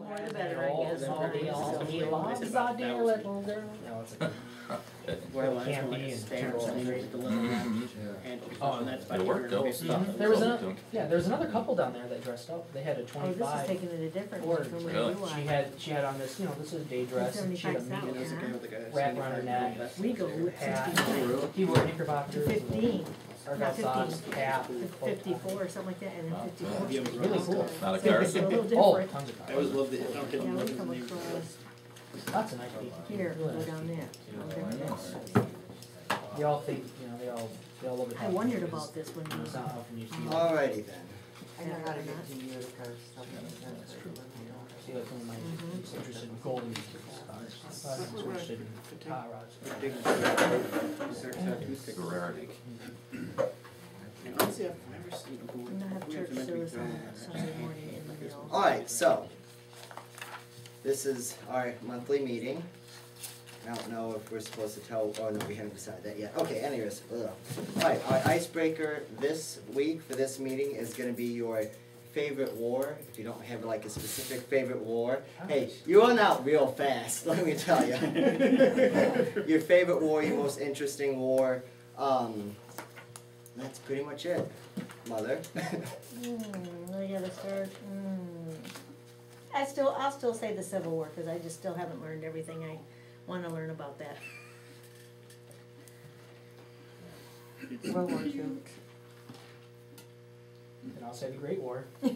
more the better, I guess. Well, that's one like a stamp thing with the little handles on that. It worked though. There was another couple down there that dressed up. They had a 25. Oh, this is taking it a different one from where you are. She had on this, this is a day dress. And she had a wrap around her neck. We go with hat. He wore knickerbockers. 15. Not 15, cap, 54 or something like that, and then 54. Really cool. Not a So car. it's a little different. Oh, tons of I always love the. Yeah, we come across That's a nice piece. here, go down there. They all think, they all love it. I wondered about this when It's not often you see. Alrighty then. I know how to get to you, the car stuff. That's true. See, like some of my interested in golden cars. I'm interested in hot rods. It's a rarity. And honestly, I've never seen a I'm gonna have church service on Sunday morning in the middle. Alright, so this is our monthly meeting. I don't know if we're supposed to tell, oh no, we haven't decided that yet. Okay, anyways, alright, our icebreaker this week for this meeting is gonna be your favorite war. If you don't have like a specific favorite war, hey, you run out real fast, let me tell you. Your favorite war, your most interesting war. That's pretty much it, Mother. I gotta start. I'll still say the Civil War, because I just still haven't learned everything I want to learn about that. World War II. And I'll say the Great War. I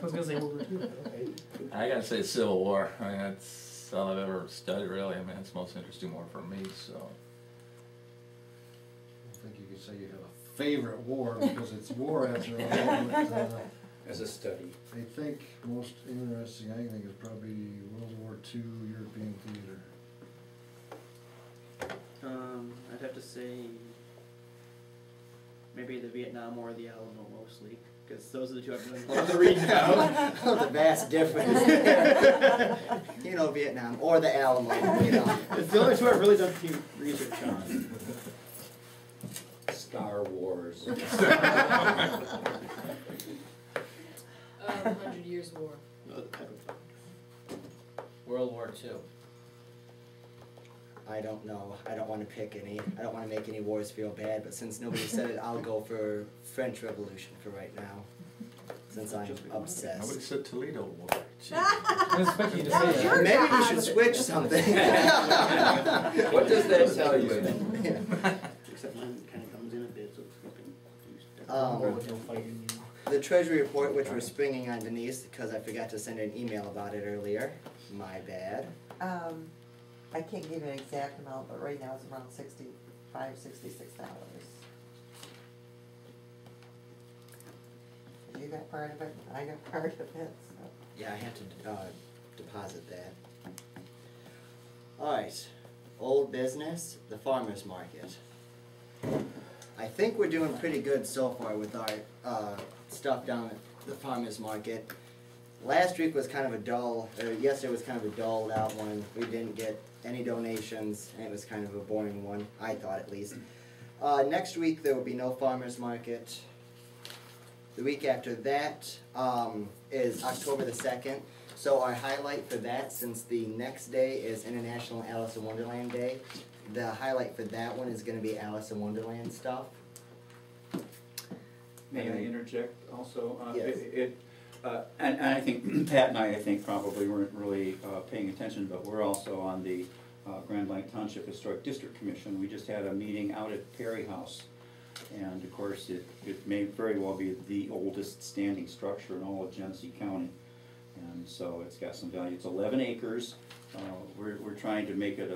was gonna say World War II, but okay. I gotta say Civil War. I mean, that's all I've ever studied, really. I mean, it's the most interesting war for me, so. I think you could say you have a favorite war because it's war after all. But, as a study. I think most interesting, I think, is probably World War II European theater. I'd have to say maybe the Vietnam War or the Alamo mostly, because those are the two I've done most reading now. The vast difference. Vietnam or the Alamo, It's the only two I've really done deep research on. Star Wars. 100 Years' War. World War II. I don't know. I don't want to pick any. I don't want to make any wars feel bad, but since nobody said it, I'll go for French Revolution for right now. Since I'm obsessed. Nobody said Toledo War. I was expecting you to say that. Maybe we should switch something. What does that tell you? Except mine kind of comes in a bit, so it's confused. The Treasury report, which we're springing on Denise because I forgot to send her an email about it earlier. My bad. I can't give you an exact amount, but right now it's around $65, $66. You got part of it, I got part of it, so. Yeah, I have to deposit that. Alright, old business, the farmer's market. I think we're doing pretty good so far with our stuff down at the farmer's market. Last week was kind of a dull, yesterday was kind of a dulled out one. We didn't get any donations, and it was kind of a boring one, I thought at least. Next week there will be no farmer's market. The week after that is October the 2nd. So our highlight for that, since the next day is International Alice in Wonderland Day, the highlight for that one is going to be Alice in Wonderland stuff. May I interject also? Yes. And I think Pat and I think probably weren't really paying attention, but we're also on the Grand Blanc Township Historic District Commission. We just had a meeting out at Perry House, and of course it may very well be the oldest standing structure in all of Genesee County, and so it's got some value. It's 11 acres. We're trying to make it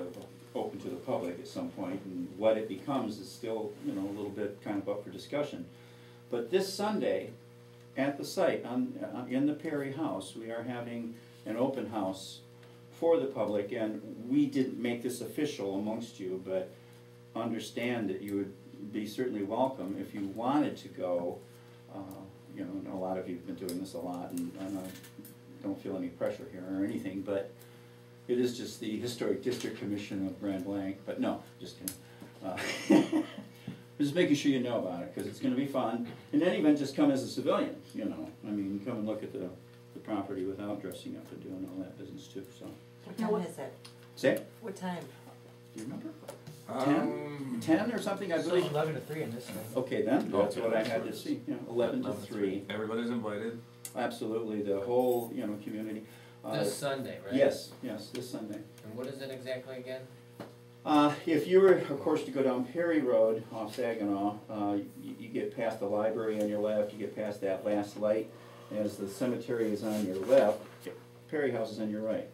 open to the public at some point, and what it becomes is still a little bit kind of up for discussion. But this Sunday, at the site, in the Perry House, we are having an open house for the public, and we didn't make this official amongst you, but understand that you would be certainly welcome if you wanted to go. And a lot of you have been doing this a lot, and I don't feel any pressure here or anything, but it is just the Historic District Commission of Grand Blanc, but no, just kidding. Just making sure you know about it, because it's going to be fun. In any event, just come as a civilian, I mean, come and look at the the property without dressing up and doing all that business too, so. What time is it? Say, do What time? you remember? Um, 10 or something, I So believe? 11 to 3 in this thing. Okay, then, that's Okay, what I that's had what to it is. see, yeah, 11 to 3. Everybody's invited. Absolutely, the whole, community. This Sunday, right? Yes, this Sunday. And what is it exactly again? If you were, of course, to go down Perry Road off Saginaw, you get past the library on your left, you get past that last light. As the cemetery is on your left, Perry House is on your right.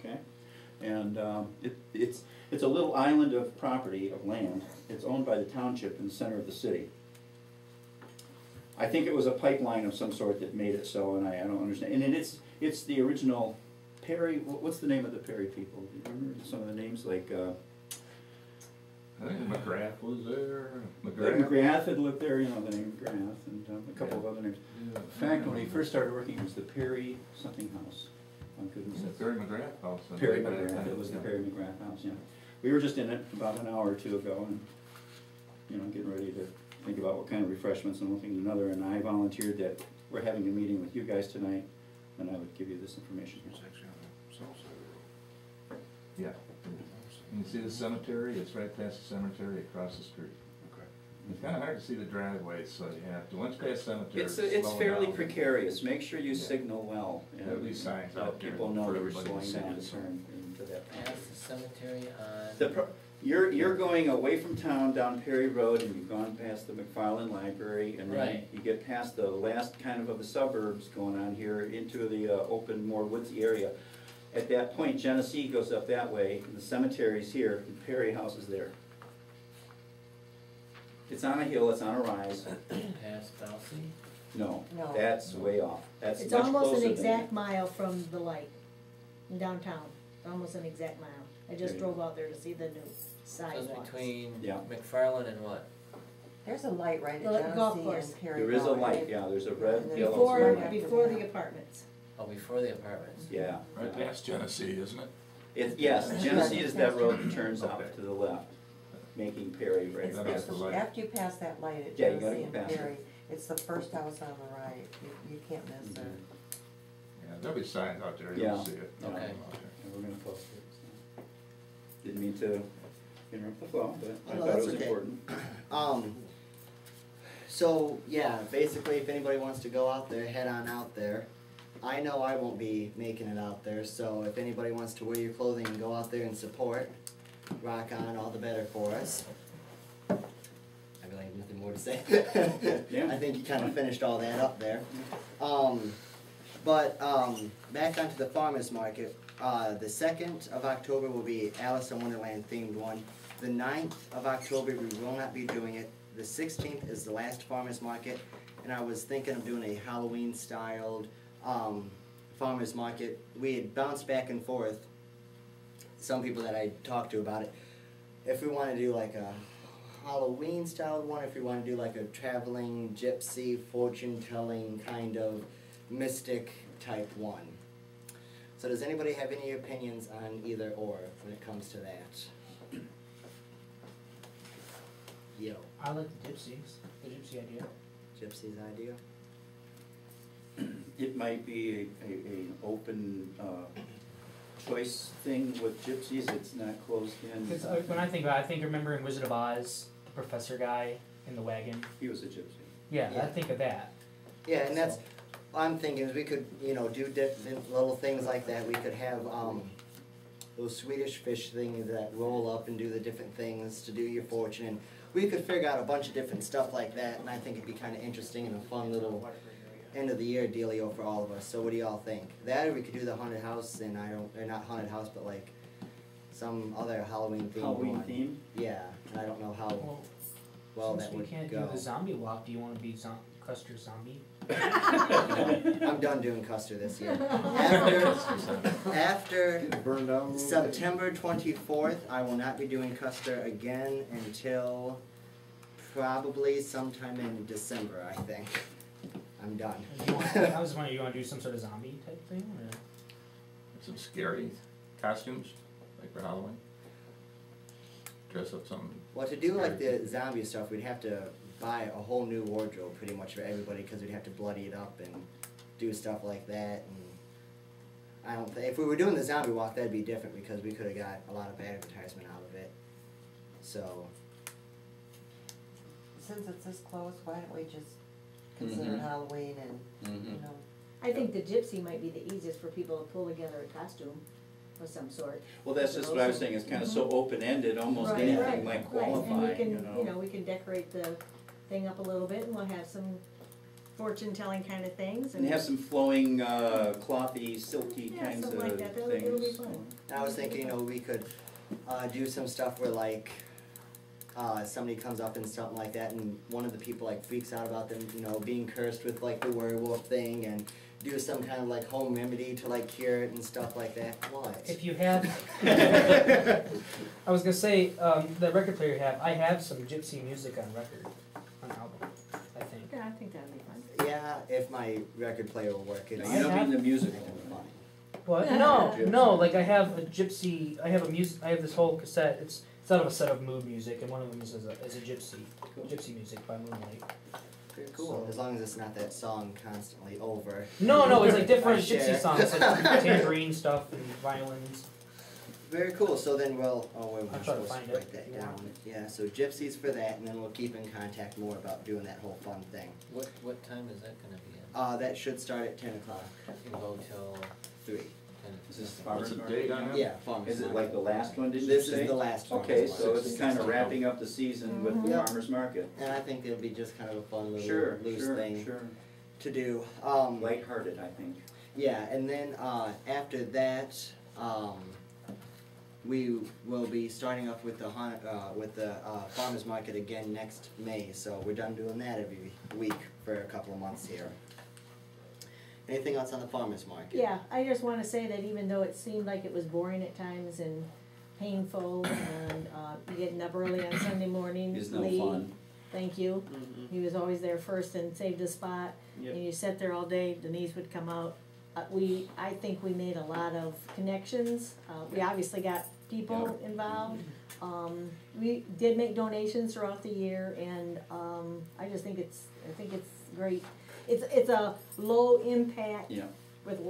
Okay? And it's a little island of property, of land. It's owned by the township in the center of the city. I think it was a pipeline of some sort that made it so, and I don't understand. And it's the original Perry, what's the name of the Perry people? Do you remember some of the names, like, I think McGrath was there. McGrath had lived there, the name McGrath, and a couple of other names. Yeah. In fact, when he first started working, it was the Perry something house. My goodness. Yeah, Perry McGrath house. Perry McGrath, it was the Perry McGrath house, yeah. We were just in it about an hour or two ago, and, getting ready to think about what kind of refreshments and one thing and another, and I volunteered that we're having a meeting with you guys tonight, and I would give you this information here. Yeah. And you see the cemetery, it's right past the cemetery across the street. Okay. It's kinda hard to see the driveway, so you have to, once past cemetery, It's slow fairly down. precarious, make sure you Yeah. signal well. and There'll be signs let out there people know for that we're everybody to slowing down see to it. turn into that. Past the cemetery You're going away from town down Perry Road, and you've gone past the McFarland Library, and then Right. you get past the last kind of the suburbs going on here into the open, more woodsy area. At that point, Genesee goes up that way, and the cemetery's here, and Perry House is there. It's on a hill, it's on a rise. past Balsy? No, No. that's way off. That's It's much almost closer an than exact mile from the light in downtown, almost an exact mile. I just Okay. drove out there to see the new So it's sidewalks. between Yeah. McFarland and what? There's a light right The at golf Genesee course. and Perry There is a Road. light, yeah, there's a red, And then yellow. Before, Right before after the that. apartments. Oh, before the apartments? Yeah. Right past Genesee, isn't it? Yes, Genesee is that road that turns Okay. off to the left, making Perry right It's, That past is the the light. after you pass that light at Yeah, you gotta Genesee go and past it. Perry, it's the first house on the right. You can't miss it. Yeah, there'll be signs out there, Yeah. you'll see it. Okay. Out there. And we're gonna post it, so. Didn't mean to interrupt the flow, but I No, thought it that's was okay. important. So, yeah, basically, if anybody wants to go out there, head on out there. I know I won't be making it out there, so if anybody wants to wear your clothing and go out there and support, rock on, all the better for us. I really have nothing more to say. Yeah. I think you kind of finished all that up there. Back onto the farmer's market, the 2nd of October will be Alice in Wonderland themed one. The 9th of October, we will not be doing it. The 16th is the last farmer's market, and I was thinking of doing a Halloween styled farmer's market. We had bounced back and forth, some people that I talked to about it, if we want to do like a Halloween styled one, if we want to do like a traveling gypsy fortune telling kind of mystic type one. So does anybody have any opinions on either or when it comes to that? Yo, I like the gypsy idea. gypsy's idea? It might be an open, choice thing with gypsies, it's not closed in. Because when I think about it, I remember in Wizard of Oz, the professor guy in the wagon. He was a gypsy. Yeah, I Yeah. think of that. Yeah, and that's, So- I'm thinking is we could, do different little things like that. We could have, those Swedish fish things that roll up and do the different things to do your fortune. And we could figure out a bunch of different stuff like that, and I think it'd be kind of interesting and a fun little end of the year dealio for all of us. So what do y'all think? That, or we could do the haunted house, and or not haunted house, but like some other Halloween themed Halloween one. theme? Yeah, and I don't know how well Since that we would can't go. do the zombie walk, do you want to be Custer Zombie? I'm done doing Custer this year. After Getting burned down a little bit. September 24th, I will not be doing Custer again until probably sometime in December, I think. I'm done. I was wondering, you want to do some sort of zombie type thing? Or? Some scary costumes, like for Halloween. Dress up something. Well, to do like the zombie stuff, we'd have to buy a whole new wardrobe pretty much for everybody because we'd have to bloody it up and do stuff like that. And I don't think, if we were doing the zombie walk, that'd be different because we could have got a lot of advertisement out of it. So, Since it's this close, why don't we just consider Mhm. Halloween and, Mhm. you know, I think the gypsy might be the easiest for people to pull together a costume of some sort. Well, that's just what I was saying, it's kinda so open-ended, almost Right, anything right, might right. qualify, And we you can, know. you know, we can decorate the thing up a little bit and we'll have some fortune-telling kind of things And have some flowing, clothy, silky Yeah, kinds of something like that. things. It'll be fun. I was thinking, you know, we could do some stuff where like somebody comes up and something like that, and one of the people like freaks out about them, you know, being cursed with like the werewolf thing, and do some kind of like home remedy to like cure it and stuff like that. What? If you have, I was gonna say, the record player you have, I have some gypsy music on record, on album, I think. Yeah, I think that'd be fun. Yeah, if my record player will work. It's Now, you don't mean the music. funny. What? No, like I have a gypsy, I have this whole cassette, it's out of a set of mood music, and one of them is a gypsy music by Moonlight. Very cool. As long as it's not that song constantly over. No, it's like different I share. gypsy songs, like tambourine stuff and violins. Very cool. So then we're I'll try to supposed find to it write that if you down. want. Yeah, so gypsies for that, and then we'll keep in contact more about doing that whole fun thing. What time is that gonna be at? That should start at 10 o'clock. You go till 3. 10. Is this What's farmer's the market? date on that? Yeah, farmers Is it market. like the last one, did you This say? is the last one. Okay, so it's kinda wrapping up the season with the Yeah. farmer's market. And I think it'll be just kind of a fun little Sure, loose sure, thing sure. to do. Lighthearted, I think. Yeah, and then after that, we will be starting up with the farmers market again next May. So we're done doing that every week for a couple of months here. Anything else on the farmers market? Yeah, I just wanna say that even though it seemed like it was boring at times and painful and getting up early on Sunday mornings, Is no Lee, fun. thank you. Mhm. He was always there first and saved a spot. Yep. And you sat there all day, Denise would come out. I think we made a lot of connections. We obviously got people involved. We did make donations throughout the year, and I just think it's great. It's a low impact Yeah. with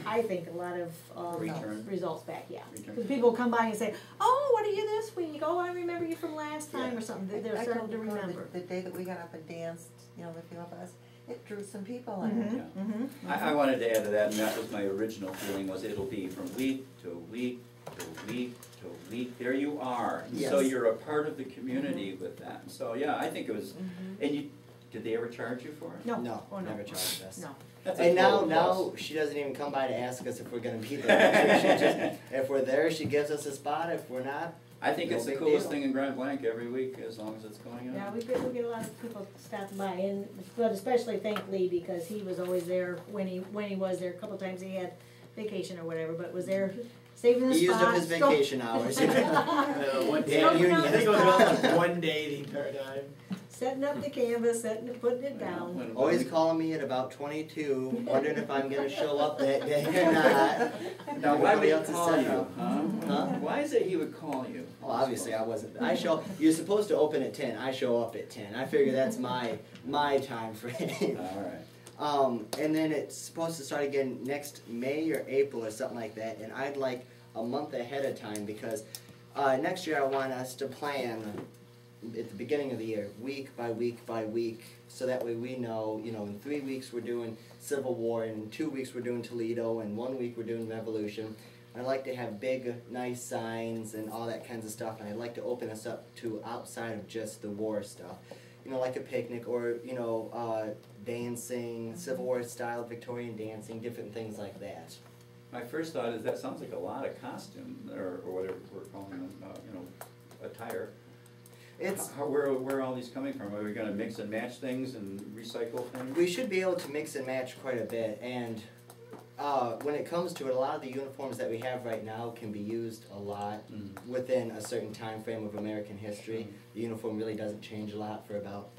I think a lot of Return. results back. Yeah, Return. because people come by and say, "Oh, what are you this week? Oh, I remember you from last time or something." They're I starting told to you remember. the day that we got up and danced, you know, the few of us, it drew some people Mhm, in. Yeah. mhm. I wanted to add to that, and that was my original feeling, was it'll be from week to week to week to week, there you are. So Yes. you're a part of the community with that. So, yeah, I think it was, and did they ever charge you for it? No, No, oh, no, never charged us. no. That's a And now total plus. she doesn't even come by to ask us if we're gonna be there. She just, if we're there, she gives us a spot. If we're not, I think no it's the big coolest deal. thing in Grand Blanc every week, as long as it's going on. Yeah, we get a lot of people stopping by, but especially thank Lee because he was always there when he was there. A couple times he had vacation or whatever, but was there saving the he used spot. up his vacation hours. One day, Yeah, union. I think it was about like one day the entire time. Setting up the canvas, putting it Yeah, down. when- Always calling me at about 22, wondering if I'm gonna show up that day or not. Now, why would Everybody he else is call set you, up. huh? Why is it he would call you? Well, obviously I wasn't. You're supposed to open at 10. I show up at 10. I figure that's my time frame. All right. And then it's supposed to start again next May or April or something like that. And I'd like a month ahead of time because next year I want us to plan at the beginning of the year, week by week by week, so that way we know, you know, in 3 weeks we're doing Civil War, in 2 weeks we're doing Toledo, and 1 week we're doing Revolution. I like to have big, nice signs and all that kinds of stuff, and I'd like to open us up to outside of just the war stuff. You know, like a picnic or, you know, dancing, Civil War style, Victorian dancing, different things like that. My first thought is that sounds like a lot of costume, or whatever we're calling them, you know, attire. It's Where are all these coming from? Are we gonna mix and match things and recycle things? We should be able to mix and match quite a bit, and when it comes to it, a lot of the uniforms that we have right now can be used a lot within a certain time frame of American history. The uniform really doesn't change a lot for about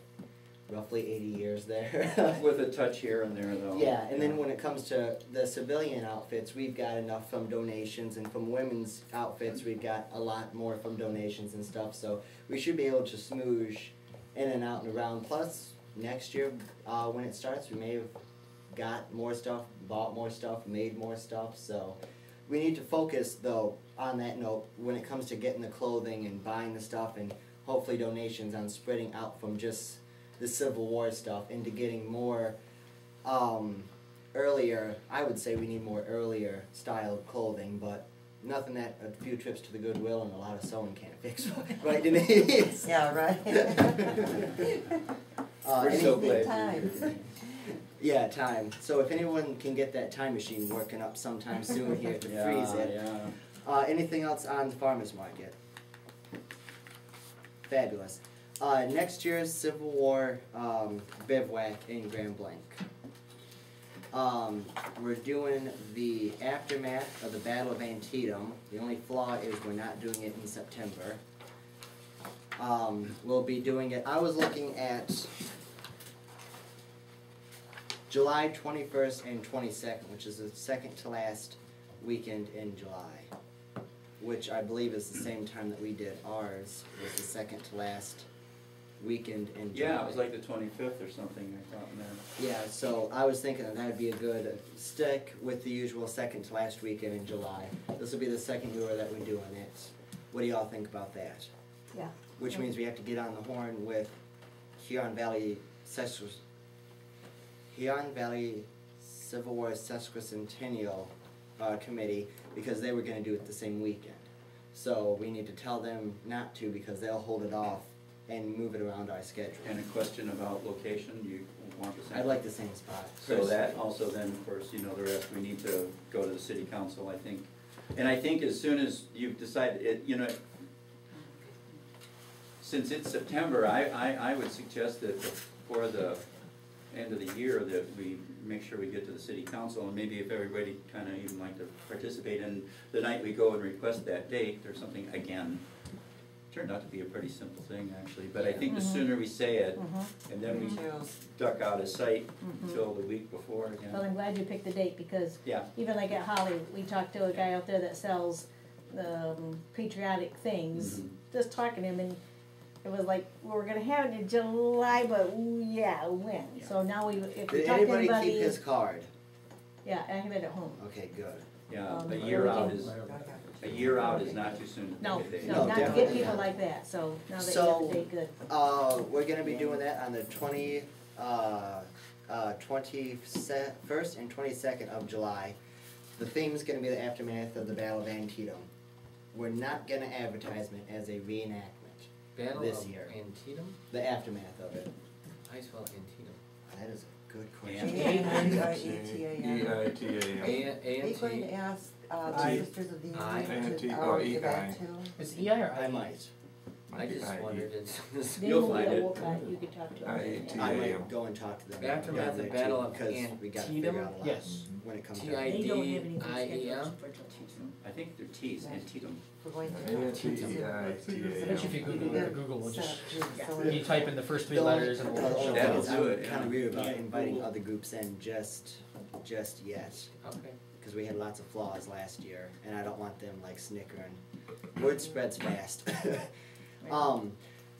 roughly 80 years there. With a touch here and there, though. Yeah, and then when it comes to the civilian outfits, we've got enough from donations, and from women's outfits, we've got a lot more from donations and stuff, so we should be able to smoosh in and out and around. Plus, next year, when it starts, we may have got more stuff, bought more stuff, made more stuff, so we need to focus though on that note when it comes to getting the clothing and buying the stuff and hopefully donations on spreading out from just the Civil War stuff into getting more earlier. I would say we need more earlier style clothing, but nothing that a few trips to the Goodwill and a lot of sewing can't fix, right, Denise? Yeah, right. We're so Anything glad. time. Yeah, time. So if anyone can get that time machine working up sometime soon here to freeze it. Yeah. Anything else on the farmer's market? Fabulous. Next year's Civil War bivouac in Grand Blanc. We're doing the aftermath of the Battle of Antietam. The only flaw is we're not doing it in September. We'll be doing it, I was looking at July 21st and 22nd, which is the second to last weekend in July, which I believe is the same time that we did ours, was the second to last weekend in July. Yeah, it was like the 25th or something, I thought, in there. Yeah, so I was thinking that would be a good stick with the usual second to last weekend in July. This will be the second year that we're doing it. What do y'all think about that? Yeah. Which means we have to get on the horn with Huron Valley Civil War Sesquicentennial Committee, because they were going to do it the same weekend. So we need to tell them not to, because they'll hold it off and move it around our schedule. And a question about location, do you want the same? I'd like the same spot. So that also then, of course, you know the rest, we need to go to the city council, I think. And I think as soon as you've decided, it, you know, since it's September, I would suggest that before the end of the year that we make sure we get to the city council, and maybe if everybody kinda even like to participate, and the night we go and request that date or something, again, turned out to be a pretty simple thing actually, but I think the sooner we say it, and then we duck out of sight until the week before again. Well, I'm glad you picked the date, because Yeah. even like at Holly, we talked to a guy out there that sells patriotic things, just talking to him, and it was like, well, we're gonna have it in July, but yeah, when? Yeah. So now if we Did talk to anybody anybody, keep his card? yeah, I have it at home. Okay, good. Yeah, Um, a year we out can- is, a year out is not too soon to No, pick a date. no, No, not to get definitely people not. like that, so now that you So- have the date, good. We're gonna be doing that on the 21st and 22nd of July. The theme is gonna be the aftermath of the Battle of Antietam. We're not gonna advertisement as a reenactment, Battle This of year. Antietam? the aftermath of it. I spell Antietam. That is a good Yeah. question. A-N-T-I-A-T-A-M. E-I-T-A-M. A Are you going to ask the I- Sisters of the I- Union N-T- to oh, already give E-I. that too? Is it EI or I? I might. I just wondered, it's They You'll will find be it. a Wolfpack, you could talk to them. I-A-T-A. I Yeah. might go and talk to them. Aftermath down of there, Battle too, of because we gotta figure Antietam? out a lot Yes. when it comes T down. I- They don't have anything IEM? scheduled for Antietam. I think they're T's, Antietam. We're going to. A-N-T-E-I-T-A-M. I bet you if you Google it, Google will just, So you type in the first three The only- letters and the it'll only show thing That'll up. is do I'm it, kinda yeah. weird about Yeah, inviting Google. other groups in just yet. Okay. Because we had lots of flaws last year, and I don't want them like snickering. Word spreads fast.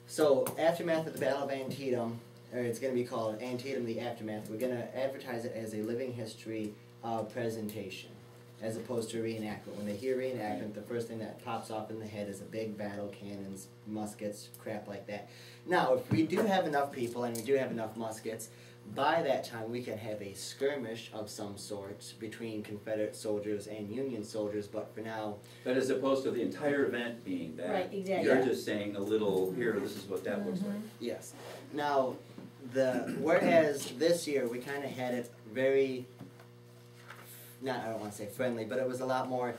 So aftermath of the Battle of Antietam, or it's going to be called Antietam: The Aftermath. We're going to advertise it as a living history presentation, as opposed to a reenactment. When they hear reenactment, the first thing that pops off in the head is a big battle, cannons, muskets, crap like that. Now, if we do have enough people and we do have enough muskets, by that time we can have a skirmish of some sort between Confederate soldiers and Union soldiers, but for now, But as opposed to the entire event being that. Right, exactly. You're just saying a little, here, this is what that looks like. yes. Now, whereas this year we kind of had it very, I don't want to say friendly, but it was a lot more,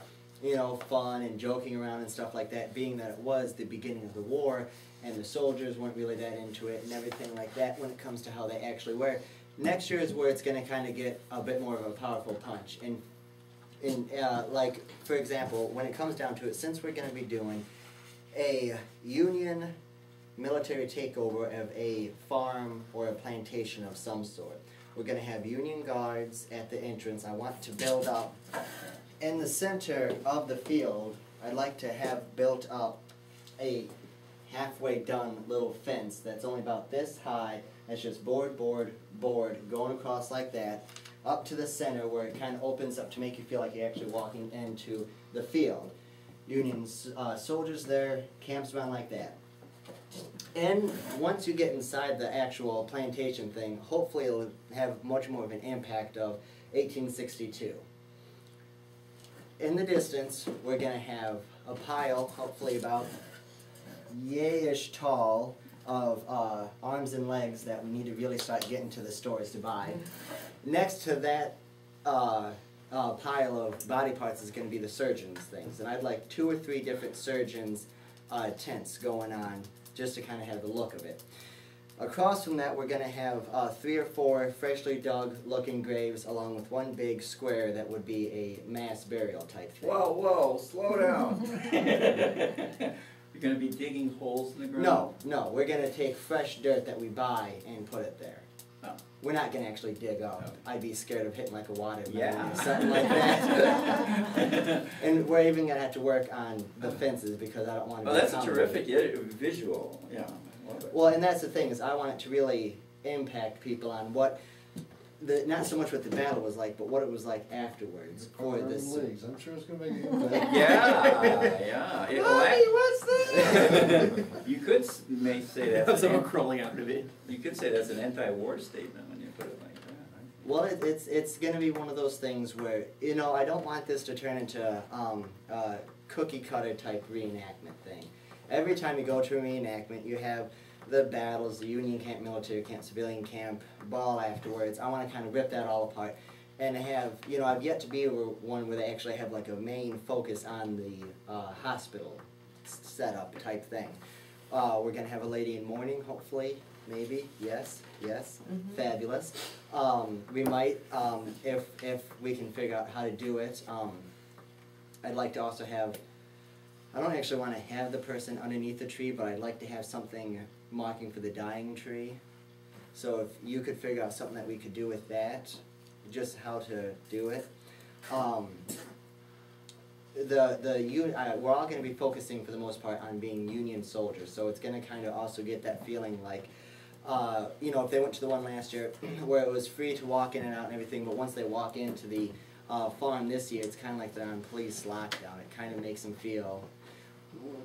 fun and joking around and stuff like that, being that it was the beginning of the war, and the soldiers weren't really that into it and everything like that when it comes to how they actually were. Next year is where it's going to kind of get a bit more of a powerful punch. Like, for example, when it comes down to it, since we're going to be doing a Union military takeover of a farm or a plantation of some sort, we're going to have Union guards at the entrance. I want to build up in the center of the field. I'd like to have built up a halfway done little fence that's only about this high. That's just board, going across like that. up to the center where it kind of opens up to make you feel like you're actually walking into the field. Union soldiers there, camps around like that. And once you get inside the actual plantation thing, hopefully it'll have much more of an impact of 1862. In the distance, we're going to have a pile, hopefully about yay-ish tall, of arms and legs that we need to really start getting to the stores to buy. Next to that pile of body parts is going to be the surgeons' things. And I'd like 2 or 3 different surgeons' tents going on, just to kind of have the look of it. Across from that, we're going to have 3 or 4 freshly dug looking graves, along with 1 big square that would be a mass burial type thing. Whoa, slow down. You're going to be digging holes in the ground? No, we're going to take fresh dirt that we buy and put it there. Oh. We're not going to actually dig up. Okay. I'd be scared of hitting like a watermelon Yeah. or something like that. And we're even going to have to work on the fences because I don't want to. Oh, that's a terrific visual. Yeah, I love it. Well, and that's the thing is I want it to really impact people on what not so much what the battle was like, but what it was like afterwards. Or this. legs. I'm sure it's gonna make an impact. Yeah. What's this? You could may say that's Someone crawling out of it. You could say that's an anti-war statement when you put it like that. Right? Well, it's going to be one of those things where, you know, I don't want this to turn into a cookie cutter type reenactment thing. Every time you go to a reenactment, you have the battles, the Union camp, military camp, civilian camp, ball afterwards. I want to kind of rip that all apart and have, you know, I've yet to be one where they actually have like a main focus on the hospital setup type thing. We're going to have a lady in mourning, hopefully, maybe, yes, fabulous. We might, if we can figure out how to do it, I'd like to also have, I don't actually want to have the person underneath the tree, but I'd like to have something marking for the dying tree. So if you could figure out something that we could do with that, just how to do it. We're all going to be focusing for the most part on being Union soldiers, so it's going to kind of also get that feeling like, you know, if they went to the one last year where it was free to walk in and out and everything, but once they walk into the farm this year, it's kind of like they're on police lockdown. It kind of makes them feel.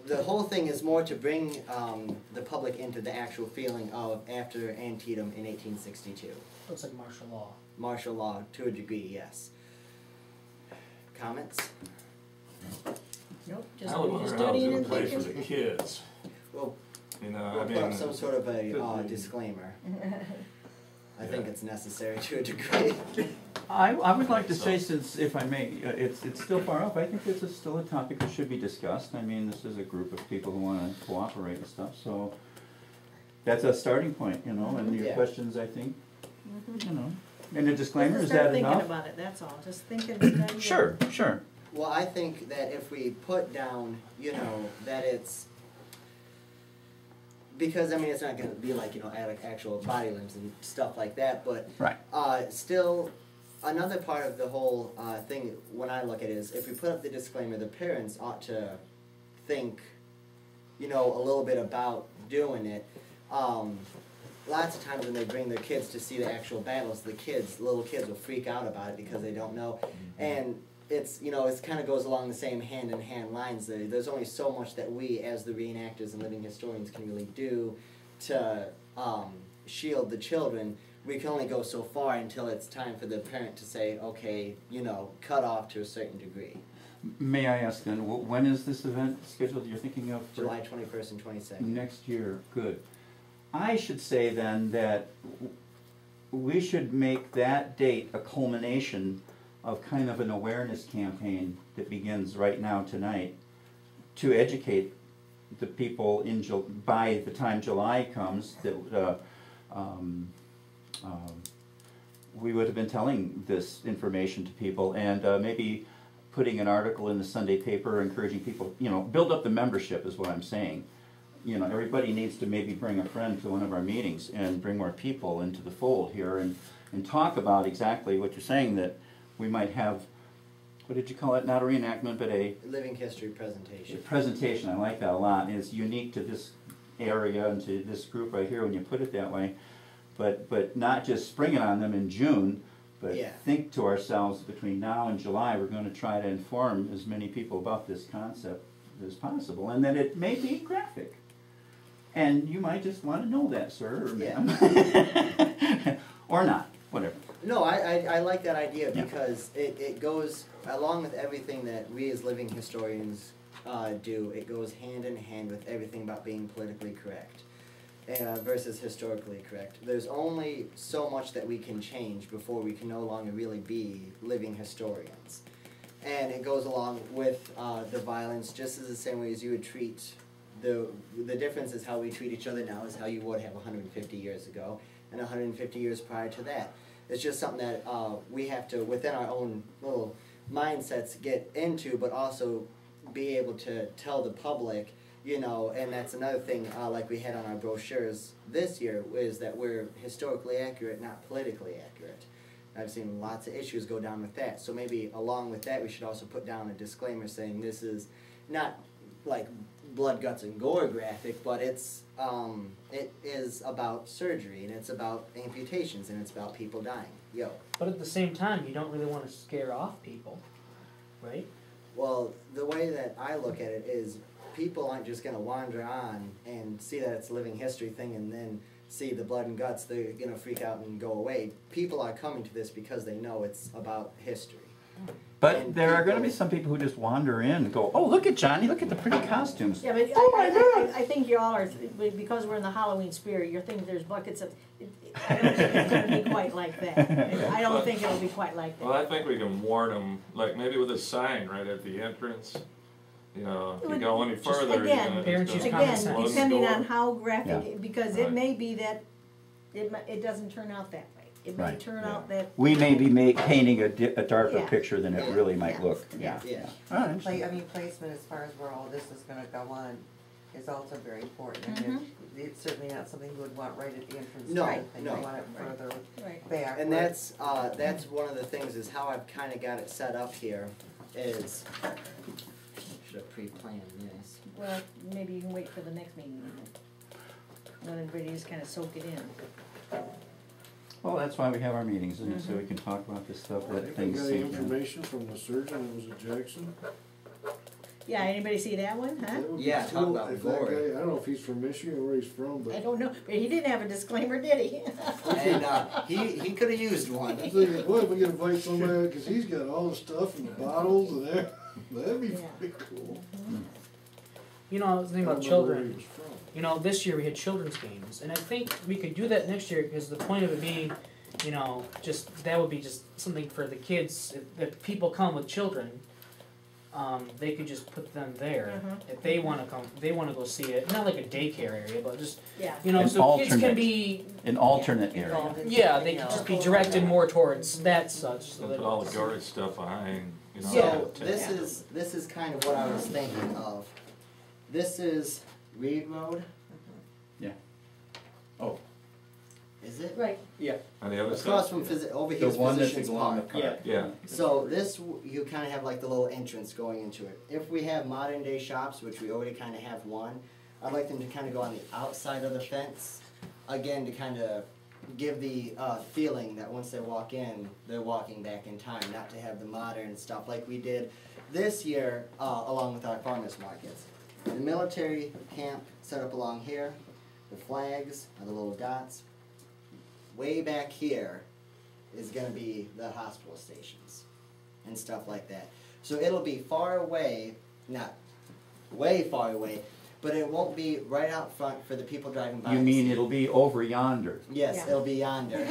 The whole thing is more to bring the public into the actual feeling of after Antietam in 1862. Looks like martial law. Martial law, to a degree, yes. Comments? Nope, I just would wonder how studying it's and a place for thinking. the kids. Well, You know, we'll I put up mean, some sort of a could be. disclaimer. I think it's necessary to a degree. I would like to say, since, if I may, it's still far off, I think this is still a topic that should be discussed. I mean, this is a group of people who want to cooperate and stuff, so that's a starting point, you know, and your Yeah. questions, I think, you know. And a disclaimer, Just is start that enough? thinking about it, that's all, just thinking. studying. Sure. Well, I think that if we put down, you know, that it's, because, I mean, it's not going to be like, you know, actual body limbs and stuff like that, but Right. Still, another part of the whole thing, when I look at it, is if we put up the disclaimer, the parents ought to think, you know, a little bit about doing it. Lots of times when they bring their kids to see the actual battles, little kids will freak out about it because they don't know. And it's, you know, it kind of goes along the same hand-in-hand lines. There's only so much that we, as the reenactors and living historians, can really do to shield the children. We can only go so far until it's time for the parent to say, okay, you know, cut off to a certain degree. May I ask then, when is this event scheduled you're thinking of? For July 21st and 22nd. next year, good. I should say then that we should make that date a culmination of kind of an awareness campaign that begins right now tonight to educate the people by the time July comes that we would have been telling this information to people, and maybe putting an article in the Sunday paper encouraging people, you know, build up the membership is what I'm saying. You know, everybody needs to maybe bring a friend to one of our meetings and bring more people into the fold here and talk about exactly what you're saying, that we might have, what did you call it, not a reenactment, but a Living history presentation. presentation. I like that a lot. It's unique to this area and to this group right here when you put it that way. But not just spring it on them in June, but Yeah. think to ourselves, between now and July, we're gonna try to inform as many people about this concept as possible, and that it may be graphic. And you might just wanna know that, sir, or ma'am. Or not, whatever. No, I like that idea Yeah. because it goes along with everything that we as living historians do. It goes hand in hand with everything about being politically correct versus historically correct. There's only so much that we can change before we can no longer really be living historians. And it goes along with the violence just as the same way as you would treat the difference is how we treat each other now is how you would have 150 years ago and 150 years prior to that. It's just something that we have to, within our own little mindsets, get into, but also be able to tell the public, you know, and that's another thing, like we had on our brochures this year, is that we're historically accurate, not politically accurate. I've seen lots of issues go down with that. So maybe along with that, we should also put down a disclaimer saying this is not like blood, guts, and gore graphic, but it's it is about surgery, and it's about amputations, and it's about people dying. Yo. But at the same time, you don't really want to scare off people, right? Well, the way that I look at it is people aren't just going to wander on and see that it's a living history thing and then see the blood and guts, they're going to freak out and go away. People are coming to this because they know it's about history. But And there are gonna people- be some people who just wander in and go, oh, look at Johnny, look at the pretty costumes. Yeah, but I think you all are, because we're in the Halloween spirit, you're thinking there's buckets of, I don't think it's gonna be quite like that. I don't think it'll be quite like Well, that. I think we can warn them, like maybe with a sign right at the entrance. You know, if you go any further, you're Again, gonna parents just use go common Again, sense. close the depending door. on how graphic, because it Right. may be that it doesn't turn out that way. It may Right. turn out that. We may be painting a darker Yeah. picture than it Yeah. really might Yeah. look, yeah. Yeah. All right. Placement as far as where all this is gonna go on is also very important. And it's certainly not something you would want right at the entrance. No, or anything. no. You want it further Right. back. And where- that's one of the things is how I've kind of got it set up here is, should have pre-planned this. Well, maybe you can wait for the next meeting. Let everybody just kind of soak it in. Well, that's why we have our meetings, isn't it, so we can talk about this stuff, let Anybody things got any sink in. information from the surgeon that was at Jackson? Yeah, anybody see that one, huh? That would be Yeah, talk cool about if that glory. guy- I don't know if he's from Michigan or where he's from, I but don't know, but he didn't have a disclaimer, did he? And he could have used one. I'm thinking, well, if we could invite somebody, cause he's got all the stuff and the bottles and everything, that'd be Yeah. pretty cool. You know, I was thinking I about don't know where he children. was from. You know, this year we had children's games, and I think we could do that next year because the point of it being, you know, just that would be just something for the kids. If people come with children, they could just put them there. If they want to come, they want to go see it. Not like a daycare area, but just Yeah. you know, An so kids can alternate. be. An alternate area. Involved in Yeah, something they could else. just be directed more towards that such. So And that put all the gory stuff behind, you know. So the this tent. is kind of what I was thinking of. This is Reed Road. Yeah. Oh. Is it? Right, On the other Across side. from over The here's one that's Physicians along the Park. park. Yeah. So this, you kind of have like the little entrance going into it. If we have modern day shops, which we already kind of have one, I'd like them to kind of go on the outside of the fence, again, to kind of give the feeling that once they walk in, they're walking back in time, not to have the modern stuff like we did this year along with our farmers markets. The military camp set up along here, the flags are the little dots. Way back here is going to be the hospital stations and stuff like that. So it'll be far away, not way far away, but it won't be right out front for the people driving by. You to mean see. it'll be over yonder? Yes, Yeah. it'll be yonder.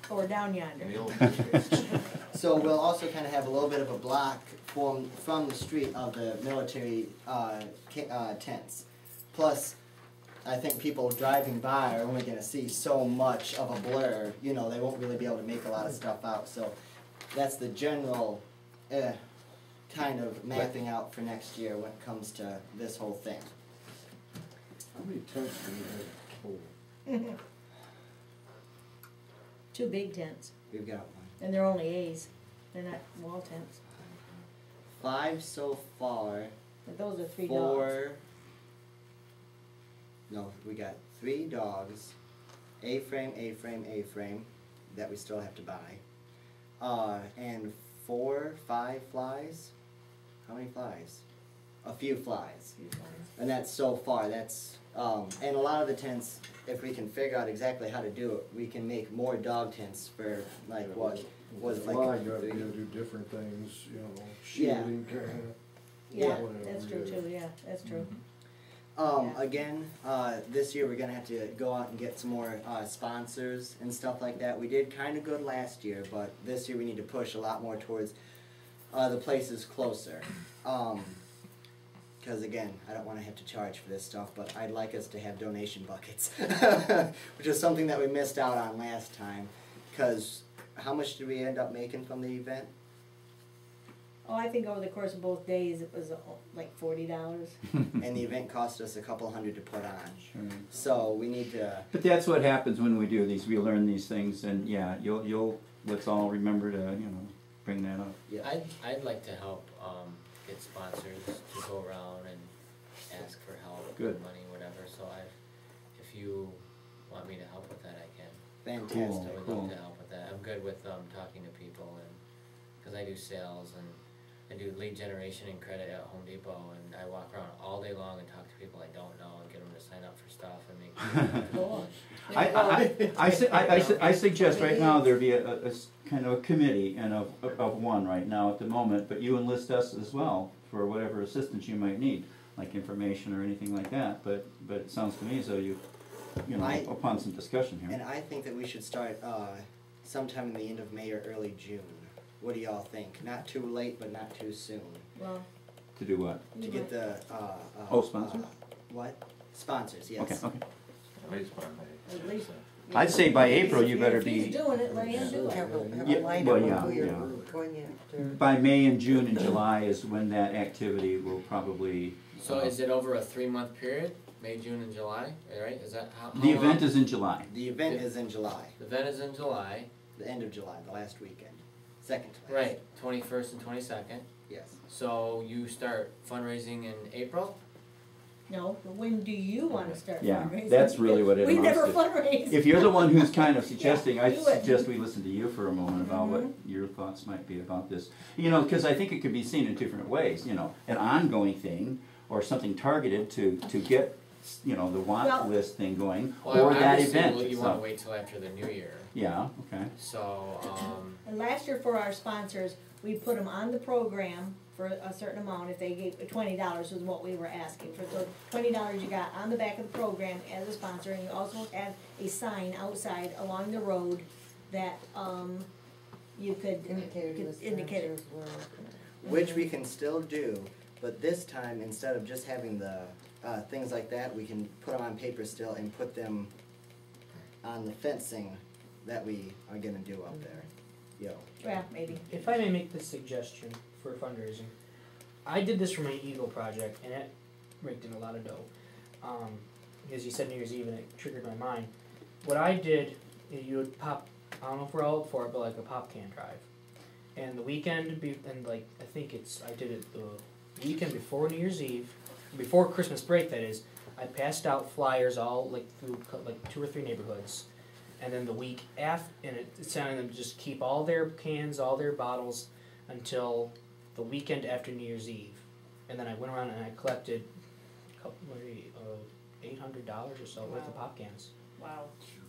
or down yonder. And you'll- So we'll also kind of have a little bit of a block from the street of the military tents. Plus, I think people driving by are only going to see so much of a blur. You know, they won't really be able to make a lot of stuff out. So that's the general kind of mapping out for next year when it comes to this whole thing. How many tents do we have total? 2 big tents, We've got one. and they're only A's, they're not wall tents, 5 so far. but those are 3 dogs. 4. No, we got 3 dogs. A-frame, A-frame, A-frame that we still have to buy. and 4, 5 flies. How many flies? A few flies. And that's so far, that's, and a lot of the tents, if we can figure out exactly how to do it, we can make more dog tents for, like, what was it, like? Fly, you gotta do different things, you know, Yeah. shielding, kinda. Yeah, whatever, that's true yeah. too, yeah, that's true. Um, Yeah. again, this year we're gonna have to go out and get some more, sponsors and stuff like that. We did kinda good last year, but this year we need to push a lot more towards, the places closer. Cause again, I don't wanna have to charge for this stuff, but I'd like us to have donation buckets. Which is something that we missed out on last time. Cause how much did we end up making from the event? Oh, I think over the course of both days, it was like $40. And the event cost us a couple hundred to put on. Sure. So we need to, But that's what happens when we do these, we learn these things, and yeah, you'll, let's all remember to, you know, bring that up. yeah. I'd like to help, get sponsors to go around and ask for help, Good. money, whatever, so if you want me to help with that, I can. Fantastic. I would Cool. love to help with that. I'm good with, talking to people and, cause I do sales and I do lead generation and credit at Home Depot, and I walk around all day long and talk to people I don't know and get them to sign up for stuff and make. Cool. I suggest right now there be a kind of a committee and of one right now at the moment, but you enlist us as well for whatever assistance you might need, like information or anything like that, but it sounds to me as though you know, upon some discussion And here. I think that we should start, sometime in the end of May or early June. What do y'all think? Not too late, but not too soon. Well, To do what? To get the, Oh, sponsors? What? Sponsors, yes. Okay, okay. At least by May. at least. I'd say by April you better If he's be, doing it, let him do Have it. a Yeah, lineup well, of yeah, who you're yeah. going after. by May and June and July is when that activity will probably. So is it over a 3-month period, May, June, and July, right, is that how? The how event long? is in July. The event is in July, The event is in July, the end of July, the last weekend. Second to last. right, 21st and 22nd, Yes. so you start fundraising in April? No, but when do you wanna start Yeah, fundraising? that's really what it We amounts never to. fundraise. If you're the one who's kind of suggesting, I do it. suggest we listen to you for a moment about what your thoughts might be about this. You know, because I think it could be seen in different ways, you know, an ongoing thing or something targeted to get, you know, the Well- want list thing going, Well, or that obviously, event You wanna itself. wait till after the new year, Yeah, okay. so, And last year for our sponsors, we put them on the program for a certain amount. If they gave $20 was what we were asking for. So $20 you got on the back of the program as a sponsor, and you also had a sign outside along the road that you could Indicated who the indicate it. sponsors were. Which we can still do, but this time, instead of just having the, things like that, we can put them on paper still and put them on the fencing that we are gonna do up there. Yo. Yeah, maybe. If I may make this suggestion for fundraising, I did this for my Eagle project, and it raked in a lot of dough. Because you said New Year's Eve, and it triggered my mind. What I did, is you would pop, I don't know if we're all up for it, but like a pop can drive. And the weekend, and like, I think I did it the weekend before New Year's Eve, before Christmas break that is, I passed out flyers all like through like 2 or 3 neighborhoods. And then the week after, and it's telling them to just keep all their cans, all their bottles until the weekend after New Year's Eve. And then I went around and I collected a couple, $800 or so worth of pop cans. Wow.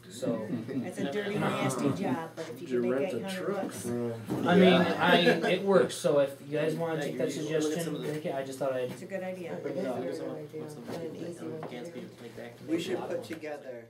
So, That's a dirty, nasty job, but if you Did you can make rent a $800. truck? I mean, it works. So if you guys want to Yeah, take that you look at some suggestion, of the- take it. I just thought I'd. It's a good idea. It is a No, very just good want idea, some and an easy one to cans do. for you to take back to We the should lot. put together